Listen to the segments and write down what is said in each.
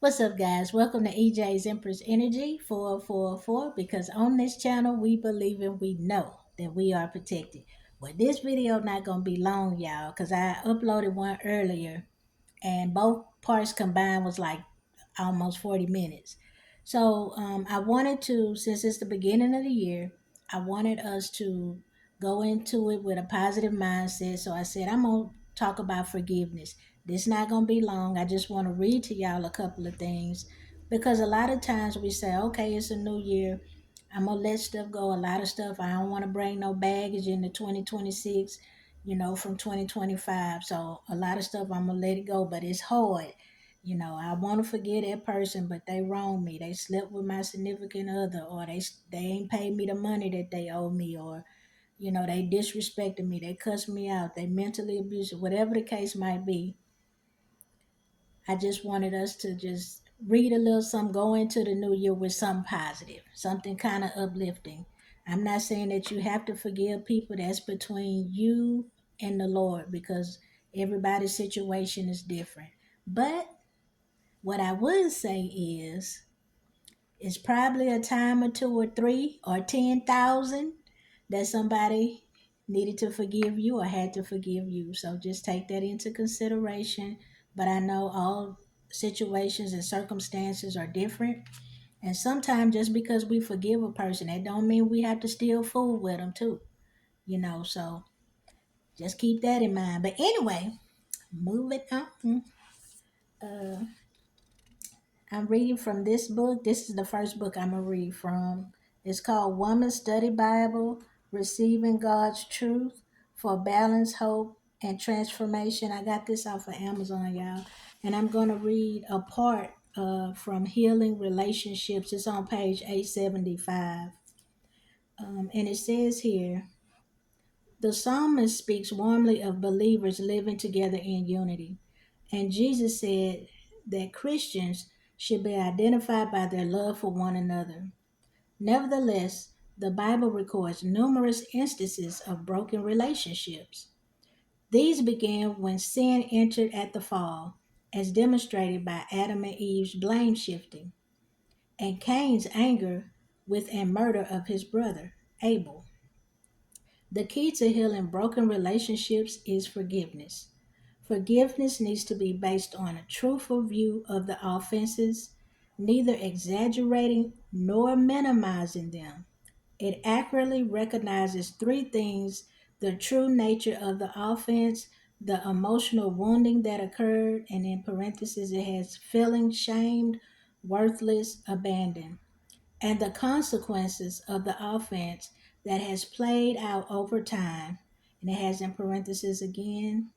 What's up, guys? Welcome to EJ's Empress Energy 444 because on this channel, we believe and we know that we are protected. Well, this video not going to be long, y'all, because I uploaded one earlier and both parts combined was like almost 40 minutes. So I wanted to, since it's the beginning of the year, I wanted us to go into it with a positive mindset. So I said, I'm going to talk about forgiveness. This not going to be long. I just want to read to y'all a couple of things because a lot of times we say, okay, it's a new year. I'm going to let stuff go. A lot of stuff. I don't want to bring no baggage into 2026, from 2025. So a lot of stuff I'm going to let it go, but it's hard. I want to forget that person, but they wronged me. They slept with my significant other, or they ain't paid me the money that they owe me, or they disrespected me, they cussed me out, they mentally abused, whatever the case might be. I just wanted us to just read a little something, go into the new year with something positive, something kind of uplifting. I'm not saying that you have to forgive people. That's between you and the Lord because everybody's situation is different. But what I would say is it's probably a time or two or three or 10,000 that somebody needed to forgive you or had to forgive you. So just take that into consideration. But I know all situations and circumstances are different. And sometimes just because we forgive a person, that don't mean we have to still fool with them too. So just keep that in mind. But anyway, moving on. Uh, I'm reading from this book. This is the first book I'm going to read from. It's called Woman Study Bible, Receiving God's Truth for Balance, Hope, and Transformation. I got this off of Amazon, y'all. And I'm going to read a part from Healing Relationships. It's on page 875. And it says here, the psalmist speaks warmly of believers living together in unity. And Jesus said that Christians should be identified by their love for one another. Nevertheless, the Bible records numerous instances of broken relationships. These began when sin entered at the fall, as demonstrated by Adam and Eve's blame shifting, and Cain's anger with and murder of his brother, Abel. The key to healing broken relationships is forgiveness. Forgiveness needs to be based on a truthful view of the offenses, neither exaggerating nor minimizing them. It accurately recognizes three things: the true nature of the offense, the emotional wounding that occurred, and in parentheses, it has feeling shamed, worthless, abandoned, and the consequences of the offense that has played out over time. And it has in parentheses again,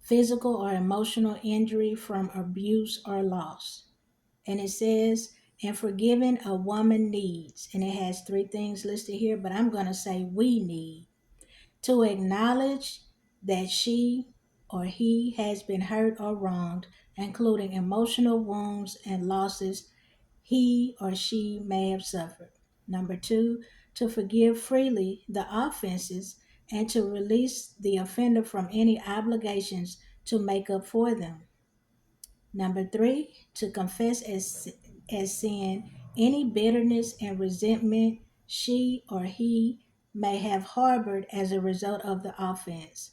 physical or emotional injury from abuse or loss. And it says, and forgiving a woman needs, and it has three things listed here, but I'm going to say we need to acknowledge that she or he has been hurt or wronged, including emotional wounds and losses he or she may have suffered. Number two, to forgive freely the offenses and to release the offender from any obligations to make up for them. Number three, to confess as sin any bitterness and resentment she or he may have harbored as a result of the offense.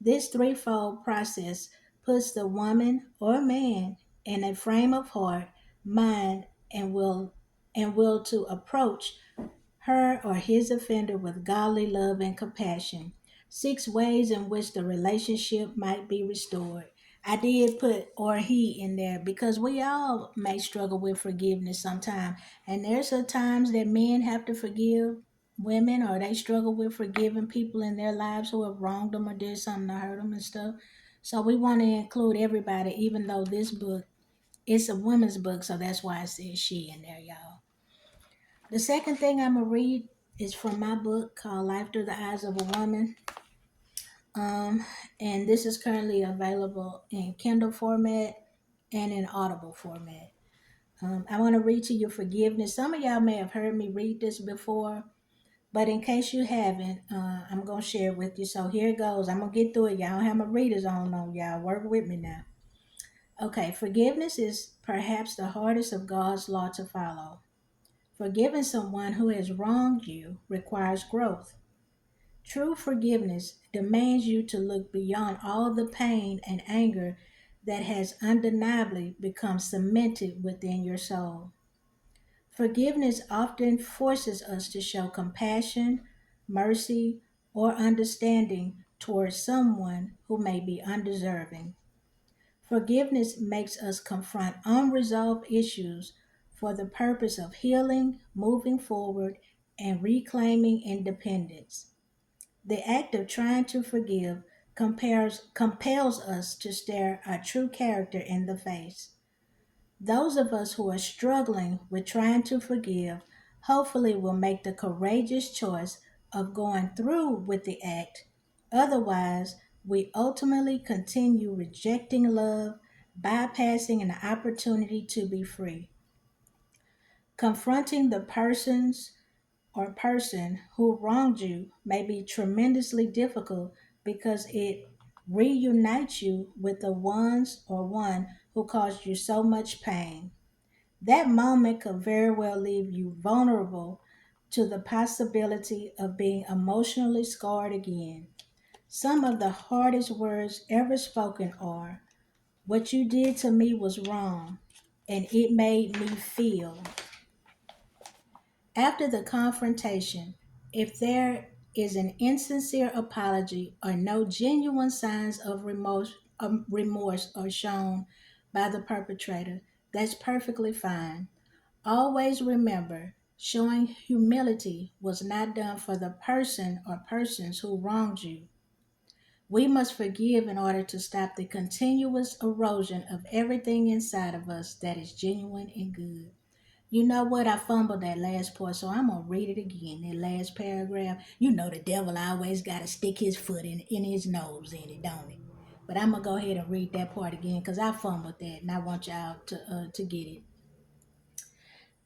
This threefold process puts the woman or man in a frame of heart, mind, and will to approach her or his offender with godly love and compassion. Six ways in which the relationship might be restored. I did put or he in there because we all may struggle with forgiveness sometimes. And there's some times that men have to forgive women, or they struggle with forgiving people in their lives who have wronged them or did something to hurt them and stuff. So we want to include everybody, even though this book, it's a women's book, so that's why it says she in there, y'all. The second thing I'm going to read is from my book called Life Through the Eyes of a Woman. Um, and this is currently available in Kindle format and in Audible format. I want to read to you forgiveness. Some of y'all may have heard me read this before, but in case you haven't, I'm going to share it with you. So here it goes. I'm going to get through it. Y'all don't have my readers on y'all. Work with me now. Okay, forgiveness is perhaps the hardest of God's law to follow. Forgiving someone who has wronged you requires growth. True forgiveness demands you to look beyond all the pain and anger that has undeniably become cemented within your soul. Forgiveness often forces us to show compassion, mercy, or understanding towards someone who may be undeserving. Forgiveness makes us confront unresolved issues for the purpose of healing, moving forward, and reclaiming independence. The act of trying to forgive compels us to stare our true character in the face. Those of us who are struggling with trying to forgive hopefully will make the courageous choice of going through with the act. Otherwise, we ultimately continue rejecting love, bypassing an opportunity to be free. Confronting the person who wronged you may be tremendously difficult because it reunites you with the ones or one who caused you so much pain. That moment could very well leave you vulnerable to the possibility of being emotionally scarred again. Some of the hardest words ever spoken are, "What you did to me was wrong, and it made me feel." After the confrontation, if there is an insincere apology or no genuine signs of remorse are shown by the perpetrator, that's perfectly fine. Always remember, showing humility was not done for the person or persons who wronged you. We must forgive in order to stop the continuous erosion of everything inside of us that is genuine and good. You know what? I fumbled that last part, so I'm gonna read it again. That last paragraph. You know the devil always gotta stick his foot in his nose in it, don't it? But I'm gonna go ahead and read that part again because I fumbled that, and I want y'all to get it.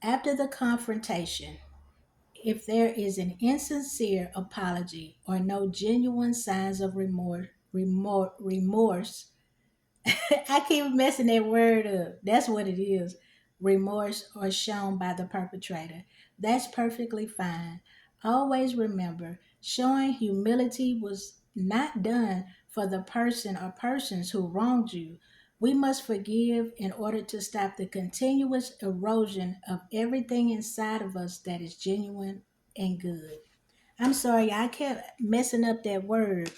After the confrontation, if there is an insincere apology or no genuine signs of remorse, I keep messing that word up. That's what it is. Remorse or shown by the perpetrator. That's perfectly fine. Always remember, showing humility was not done for the person or persons who wronged you. We must forgive in order to stop the continuous erosion of everything inside of us that is genuine and good. I'm sorry, I kept messing up that word.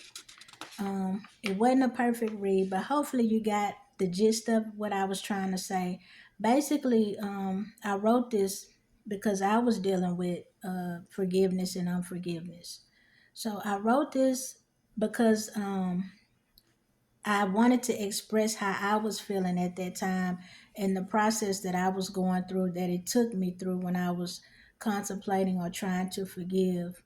It wasn't a perfect read, but hopefully you got the gist of what I was trying to say. Basically, I wrote this because I was dealing with forgiveness and unforgiveness. So I wrote this because I wanted to express how I was feeling at that time and the process that I was going through, that it took me through when I was contemplating or trying to forgive,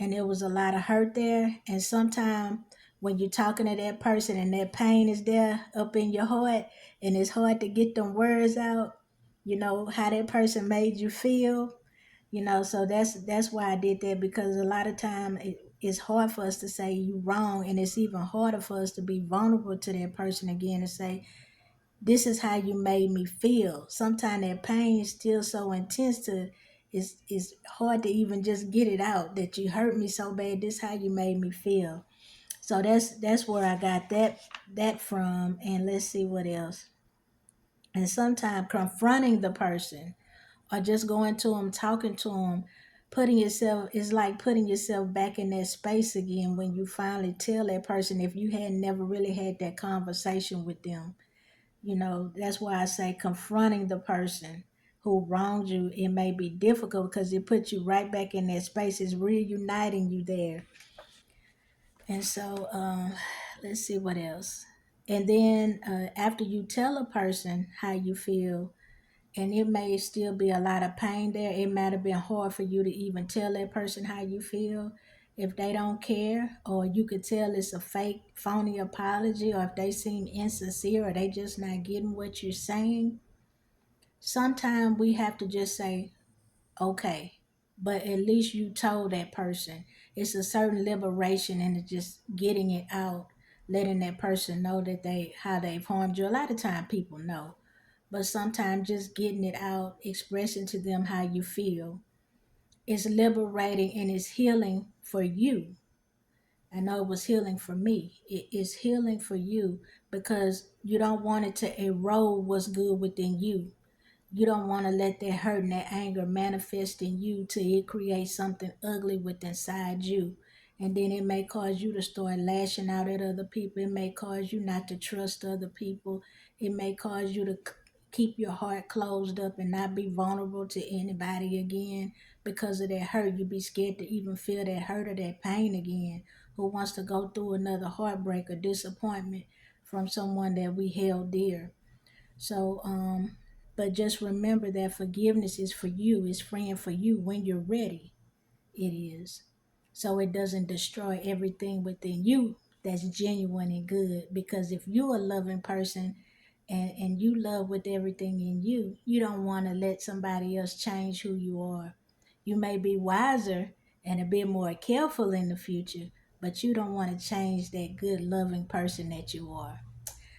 and there was a lot of hurt there. And sometimes when you're talking to that person and that pain is there up in your heart and it's hard to get them words out, you know, how that person made you feel, so that's why I did that, because a lot of time it's hard for us to say you wrong, and it's even harder for us to be vulnerable to that person again and say, this is how you made me feel. Sometimes that pain is still so intense to it's hard to even just get it out, that you hurt me so bad. This is how you made me feel. So that's where I got that from. And let's see what else. And sometimes confronting the person or just going to them, talking to them, putting yourself is like putting yourself back in that space again when you finally tell that person, if you had never really had that conversation with them. That's why I say confronting the person who wronged you, it may be difficult because it puts you right back in that space. It's reuniting you there. And so, let's see what else. And then after you tell a person how you feel, and it may still be a lot of pain there, it might have been hard for you to even tell that person how you feel. If they don't care, or you could tell it's a fake, phony apology, or if they seem insincere, or they just not getting what you're saying, sometimes we have to just say, okay, but at least you told that person. It's a certain liberation in just getting it out, letting that person know that how they've harmed you. A lot of time people know, but sometimes just getting it out, expressing to them how you feel, is liberating and it's healing for you. I know it was healing for me. It is healing for you because you don't want it to erode what's good within you. You don't want to let that hurt and that anger manifest in you till it creates something ugly within inside you. And then it may cause you to start lashing out at other people. It may cause you not to trust other people. It may cause you to keep your heart closed up and not be vulnerable to anybody again because of that hurt. You be scared to even feel that hurt or that pain again. Who wants to go through another heartbreak or disappointment from someone that we held dear? So, but just remember that forgiveness is for you, it's freeing for you when you're ready. It is. So it doesn't destroy everything within you that's genuine and good. Because if you're a loving person and you love with everything in you, you don't want to let somebody else change who you are. You may be wiser and a bit more careful in the future, but you don't want to change that good, loving person that you are.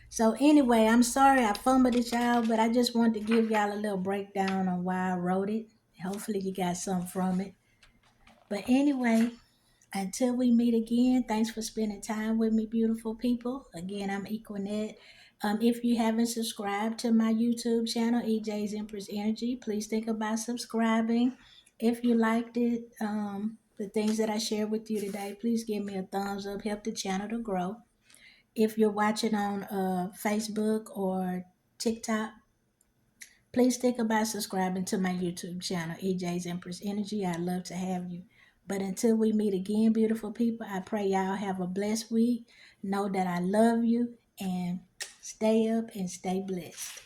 So anyway, I'm sorry I fumbled it, y'all, but I just wanted to give y'all a little breakdown on why I wrote it. Hopefully you got something from it. But anyway, until we meet again, thanks for spending time with me, beautiful people. Again, I'm Equinette. If you haven't subscribed to my YouTube channel, EJ's Empress Energy, please think about subscribing. If you liked it, the things that I shared with you today, please give me a thumbs up, help the channel to grow. If you're watching on Facebook or TikTok, please think about subscribing to my YouTube channel, EJ's Empress Energy. I'd love to have you. But until we meet again, beautiful people, I pray y'all have a blessed week. Know that I love you and stay up and stay blessed.